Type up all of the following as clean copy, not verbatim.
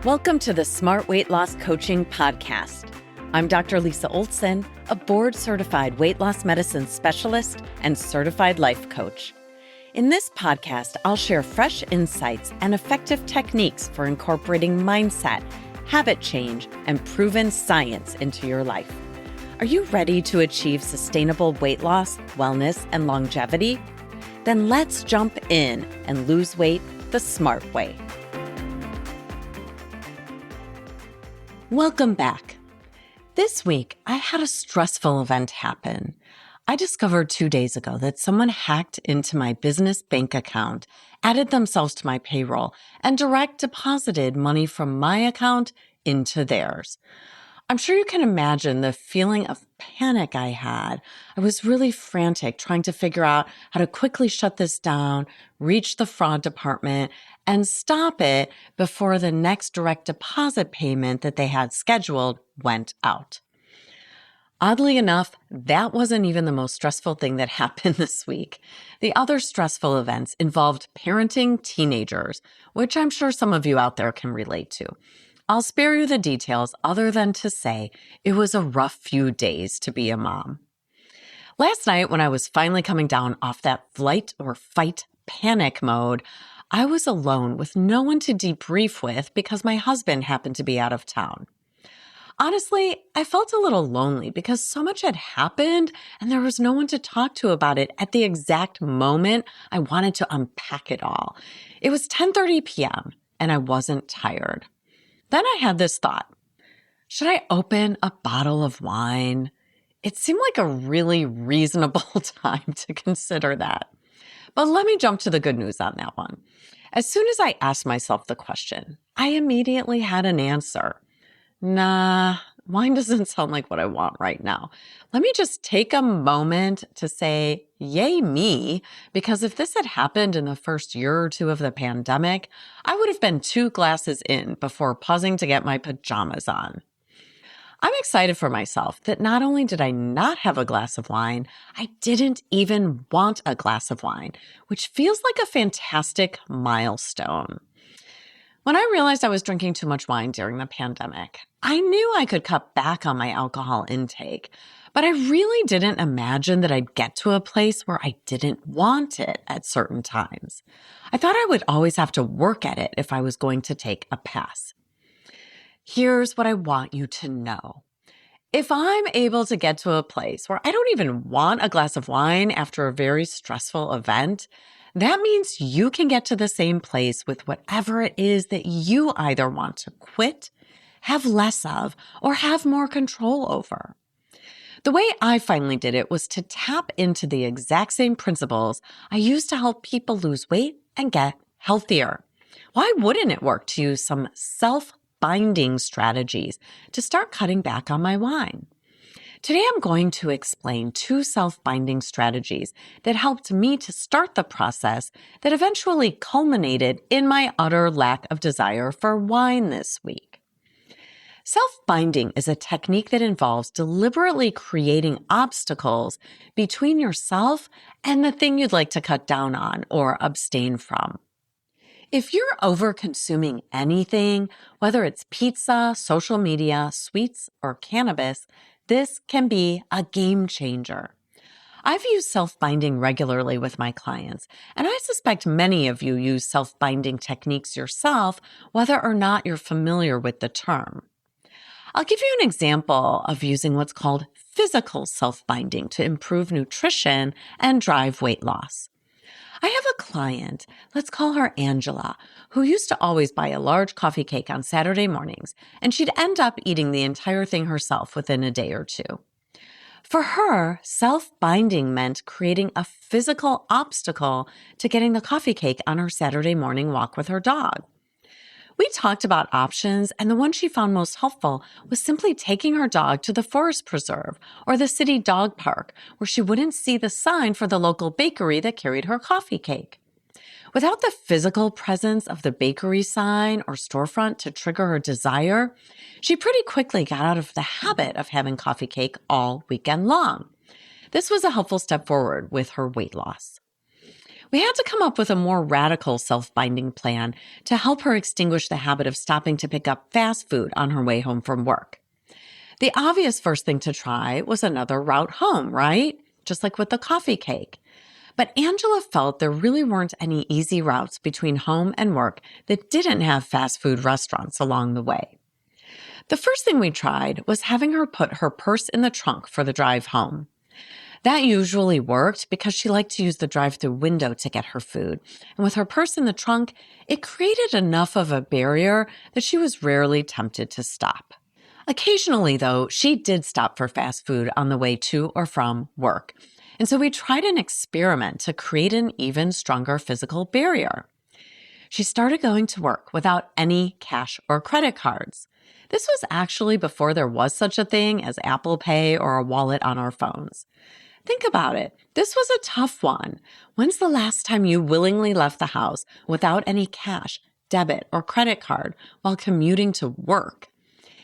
Welcome to the Smart Weight Loss Coaching Podcast. I'm Dr. Lisa Olson, a board-certified weight loss medicine specialist and certified life coach. In this podcast, I'll share fresh insights and effective techniques for incorporating mindset, habit change, and proven science into your life. Are you ready to achieve sustainable weight loss, wellness, and longevity? Then let's jump in and lose weight the smart way. Welcome back. This week, I had a stressful event happen. I discovered 2 days ago that someone hacked into my business bank account, added themselves to my payroll, and direct deposited money from my account into theirs. I'm sure you can imagine the feeling of panic I had. I was really frantic trying to figure out how to quickly shut this down, reach the fraud department, and stop it before the next direct deposit payment that they had scheduled went out. Oddly enough, that wasn't even the most stressful thing that happened this week. The other stressful events involved parenting teenagers, which I'm sure some of you out there can relate to. I'll spare you the details other than to say it was a rough few days to be a mom. Last night, when I was finally coming down off that flight or fight panic mode, I was alone with no one to debrief with because my husband happened to be out of town. Honestly, I felt a little lonely because so much had happened and there was no one to talk to about it at the exact moment I wanted to unpack it all. It was 10:30 p.m. and I wasn't tired. Then I had this thought. Should I open a bottle of wine? It seemed like a really reasonable time to consider that. But let me jump to the good news on that one. As soon as I asked myself the question, I immediately had an answer. Nah, wine doesn't sound like what I want right now. Let me just take a moment to say, yay me, because if this had happened in the first year or two of the pandemic, I would have been 2 glasses in before pausing to get my pajamas on. I'm excited for myself that not only did I not have a glass of wine, I didn't even want a glass of wine, which feels like a fantastic milestone. When I realized I was drinking too much wine during the pandemic, I knew I could cut back on my alcohol intake, but I really didn't imagine that I'd get to a place where I didn't want it at certain times. I thought I would always have to work at it if I was going to take a pass. Here's what I want you to know. If I'm able to get to a place where I don't even want a glass of wine after a very stressful event, that means you can get to the same place with whatever it is that you either want to quit, have less of, or have more control over. The way I finally did it was to tap into the exact same principles I use to help people lose weight and get healthier. Why wouldn't it work to use some self-binding strategies to start cutting back on my wine? Today, I'm going to explain 2 self-binding strategies that helped me to start the process that eventually culminated in my utter lack of desire for wine this week. Self-binding is a technique that involves deliberately creating obstacles between yourself and the thing you'd like to cut down on or abstain from. If you're over-consuming anything, whether it's pizza, social media, sweets, or cannabis, this can be a game changer. I've used self-binding regularly with my clients, and I suspect many of you use self-binding techniques yourself, whether or not you're familiar with the term. I'll give you an example of using what's called physical self-binding to improve nutrition and drive weight loss. I have a client, let's call her Angela, who used to always buy a large coffee cake on Saturday mornings, and she'd end up eating the entire thing herself within a day or 2. For her, self-binding meant creating a physical obstacle to getting the coffee cake on her Saturday morning walk with her dog. We talked about options, and the one she found most helpful was simply taking her dog to the forest preserve or the city dog park, where she wouldn't see the sign for the local bakery that carried her coffee cake. Without the physical presence of the bakery sign or storefront to trigger her desire, she pretty quickly got out of the habit of having coffee cake all weekend long. This was a helpful step forward with her weight loss. We had to come up with a more radical self-binding plan to help her extinguish the habit of stopping to pick up fast food on her way home from work. The obvious first thing to try was another route home, right? Just like with the coffee cake. But Angela felt there really weren't any easy routes between home and work that didn't have fast food restaurants along the way. The first thing we tried was having her put her purse in the trunk for the drive home. That usually worked because she liked to use the drive-through window to get her food. And with her purse in the trunk, it created enough of a barrier that she was rarely tempted to stop. Occasionally, though, she did stop for fast food on the way to or from work. And so we tried an experiment to create an even stronger physical barrier. She started going to work without any cash or credit cards. This was actually before there was such a thing as Apple Pay or a wallet on our phones. Think about it. This was a tough one. When's the last time you willingly left the house without any cash, debit, or credit card while commuting to work?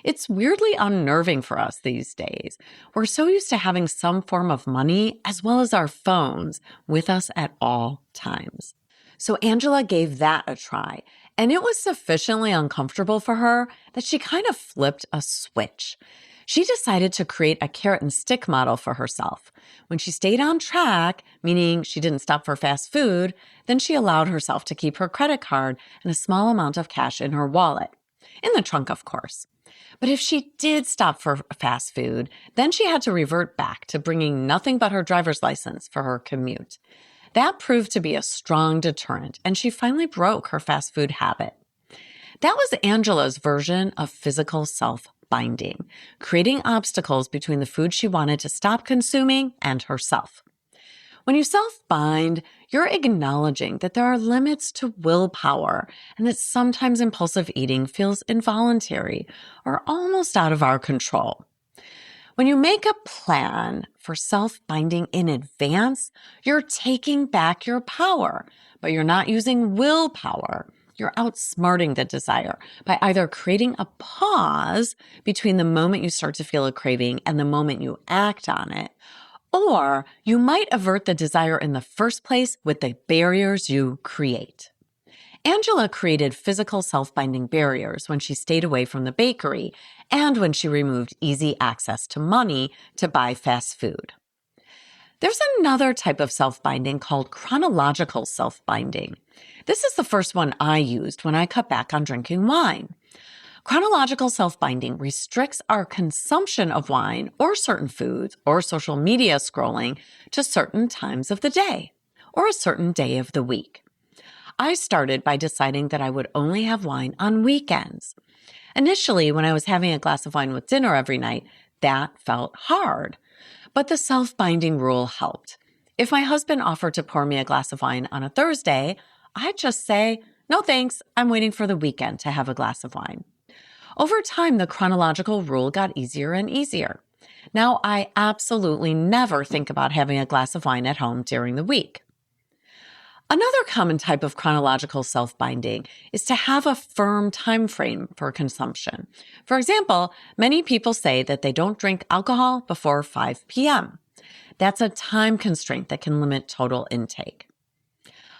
It's weirdly unnerving for us these days. We're so used to having some form of money as well as our phones with us at all times. So Angela gave that a try, and it was sufficiently uncomfortable for her that she kind of flipped a switch. She decided to create a carrot and stick model for herself. When she stayed on track, meaning she didn't stop for fast food, then she allowed herself to keep her credit card and a small amount of cash in her wallet. In the trunk, of course. But if she did stop for fast food, then she had to revert back to bringing nothing but her driver's license for her commute. That proved to be a strong deterrent, and she finally broke her fast food habit. That was Angela's version of physical self-binding, creating obstacles between the food she wanted to stop consuming and herself. When you self-bind, you're acknowledging that there are limits to willpower and that sometimes impulsive eating feels involuntary or almost out of our control. When you make a plan for self-binding in advance, you're taking back your power, but you're not using willpower. You're outsmarting the desire by either creating a pause between the moment you start to feel a craving and the moment you act on it, or you might avert the desire in the first place with the barriers you create. Angela created physical self-binding barriers when she stayed away from the bakery and when she removed easy access to money to buy fast food. There's another type of self-binding called chronological self-binding. This is the first one I used when I cut back on drinking wine. Chronological self-binding restricts our consumption of wine or certain foods or social media scrolling to certain times of the day or a certain day of the week. I started by deciding that I would only have wine on weekends. Initially, when I was having a glass of wine with dinner every night, that felt hard. But the self-binding rule helped. If my husband offered to pour me a glass of wine on a Thursday, I'd just say, "No thanks, I'm waiting for the weekend to have a glass of wine." Over time, the chronological rule got easier and easier. Now, I absolutely never think about having a glass of wine at home during the week. Another common type of chronological self-binding is to have a firm time frame for consumption. For example, many people say that they don't drink alcohol before 5 p.m. That's a time constraint that can limit total intake.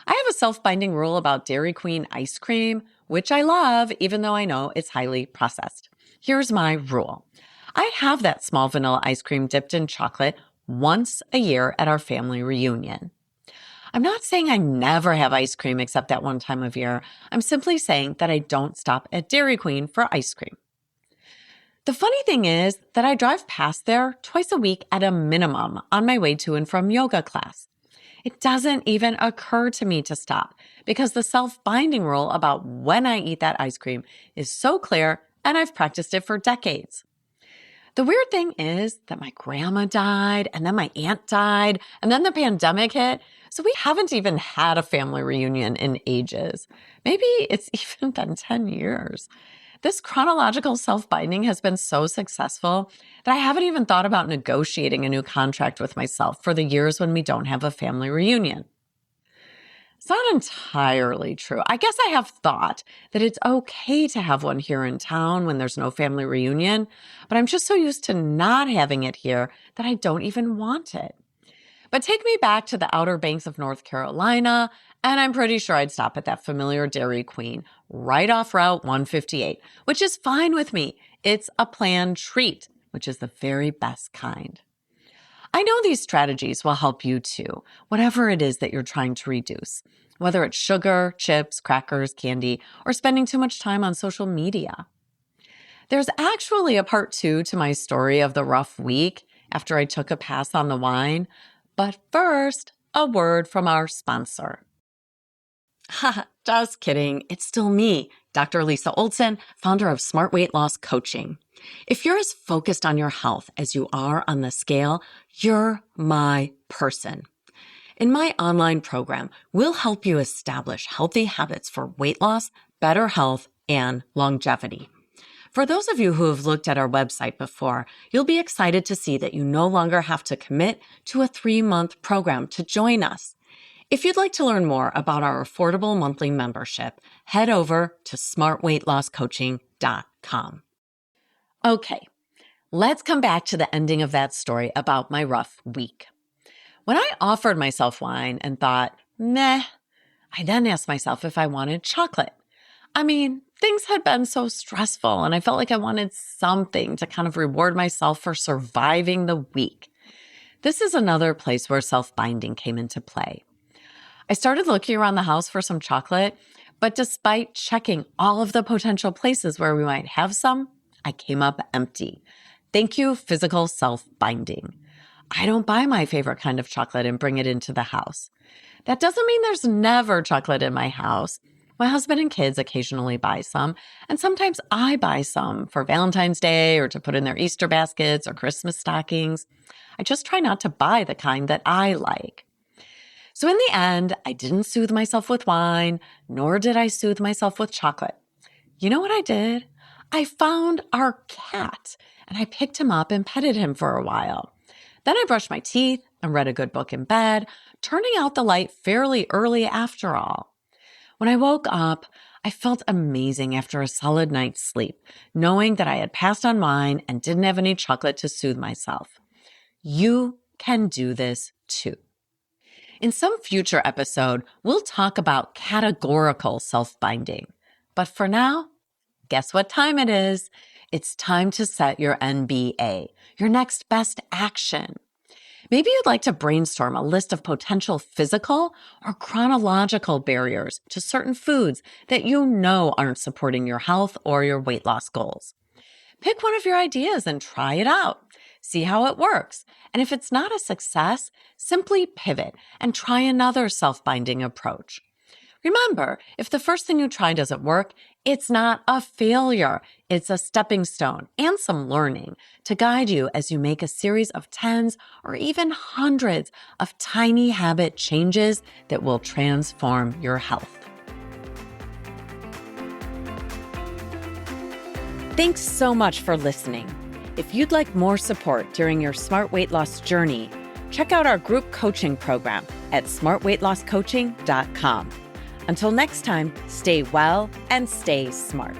I have a self-binding rule about Dairy Queen ice cream, which I love, even though I know it's highly processed. Here's my rule. I have that small vanilla ice cream dipped in chocolate once a year at our family reunion. I'm not saying I never have ice cream except that one time of year. I'm simply saying that I don't stop at Dairy Queen for ice cream. The funny thing is that I drive past there twice a week at a minimum on my way to and from yoga class. It doesn't even occur to me to stop because the self-binding rule about when I eat that ice cream is so clear and I've practiced it for decades. The weird thing is that my grandma died and then my aunt died and then the pandemic hit. So we haven't even had a family reunion in ages. Maybe it's even been 10 years. This chronological self-binding has been so successful that I haven't even thought about negotiating a new contract with myself for the years when we don't have a family reunion. It's not entirely true. I guess I have thought that it's okay to have one here in town when there's no family reunion, but I'm just so used to not having it here that I don't even want it. But take me back to the Outer Banks of North Carolina, and I'm pretty sure I'd stop at that familiar Dairy Queen right off Route 158, which is fine with me. It's a planned treat, which is the very best kind. I know these strategies will help you too, whatever it is that you're trying to reduce, whether it's sugar, chips, crackers, candy, or spending too much time on social media. There's actually a part 2 to my story of the rough week after I took a pass on the wine. But first, a word from our sponsor. Haha, just kidding. It's still me, Dr. Lisa Olson, founder of Smart Weight Loss Coaching. If you're as focused on your health as you are on the scale, you're my person. In my online program, we'll help you establish healthy habits for weight loss, better health, and longevity. For those of you who have looked at our website before, you'll be excited to see that you no longer have to commit to a 3-month program to join us. If you'd like to learn more about our affordable monthly membership, head over to smartweightlosscoaching.com. Okay, let's come back to the ending of that story about my rough week. When I offered myself wine and thought, meh, I then asked myself if I wanted chocolate. I mean, things had been so stressful and I felt like I wanted something to kind of reward myself for surviving the week. This is another place where self-binding came into play. I started looking around the house for some chocolate, but despite checking all of the potential places where we might have some, I came up empty. Thank you, physical self-binding. I don't buy my favorite kind of chocolate and bring it into the house. That doesn't mean there's never chocolate in my house. My husband and kids occasionally buy some, and sometimes I buy some for Valentine's Day or to put in their Easter baskets or Christmas stockings. I just try not to buy the kind that I like. So in the end, I didn't soothe myself with wine, nor did I soothe myself with chocolate. You know what I did? I found our cat, and I picked him up and petted him for a while. Then I brushed my teeth and read a good book in bed, turning out the light fairly early after all. When I woke up, I felt amazing after a solid night's sleep, knowing that I had passed on wine and didn't have any chocolate to soothe myself. You can do this too. In some future episode, we'll talk about categorical self-binding. But for now, guess what time it is? It's time to set your NBA, your next best action. Maybe you'd like to brainstorm a list of potential physical or chronological barriers to certain foods that you know aren't supporting your health or your weight loss goals. Pick one of your ideas and try it out. See how it works. And if it's not a success, simply pivot and try another self-binding approach. Remember, if the first thing you try doesn't work, it's not a failure. It's a stepping stone and some learning to guide you as you make a series of tens or even hundreds of tiny habit changes that will transform your health. Thanks so much for listening. If you'd like more support during your smart weight loss journey, check out our group coaching program at smartweightlosscoaching.com. Until next time, stay well and stay smart.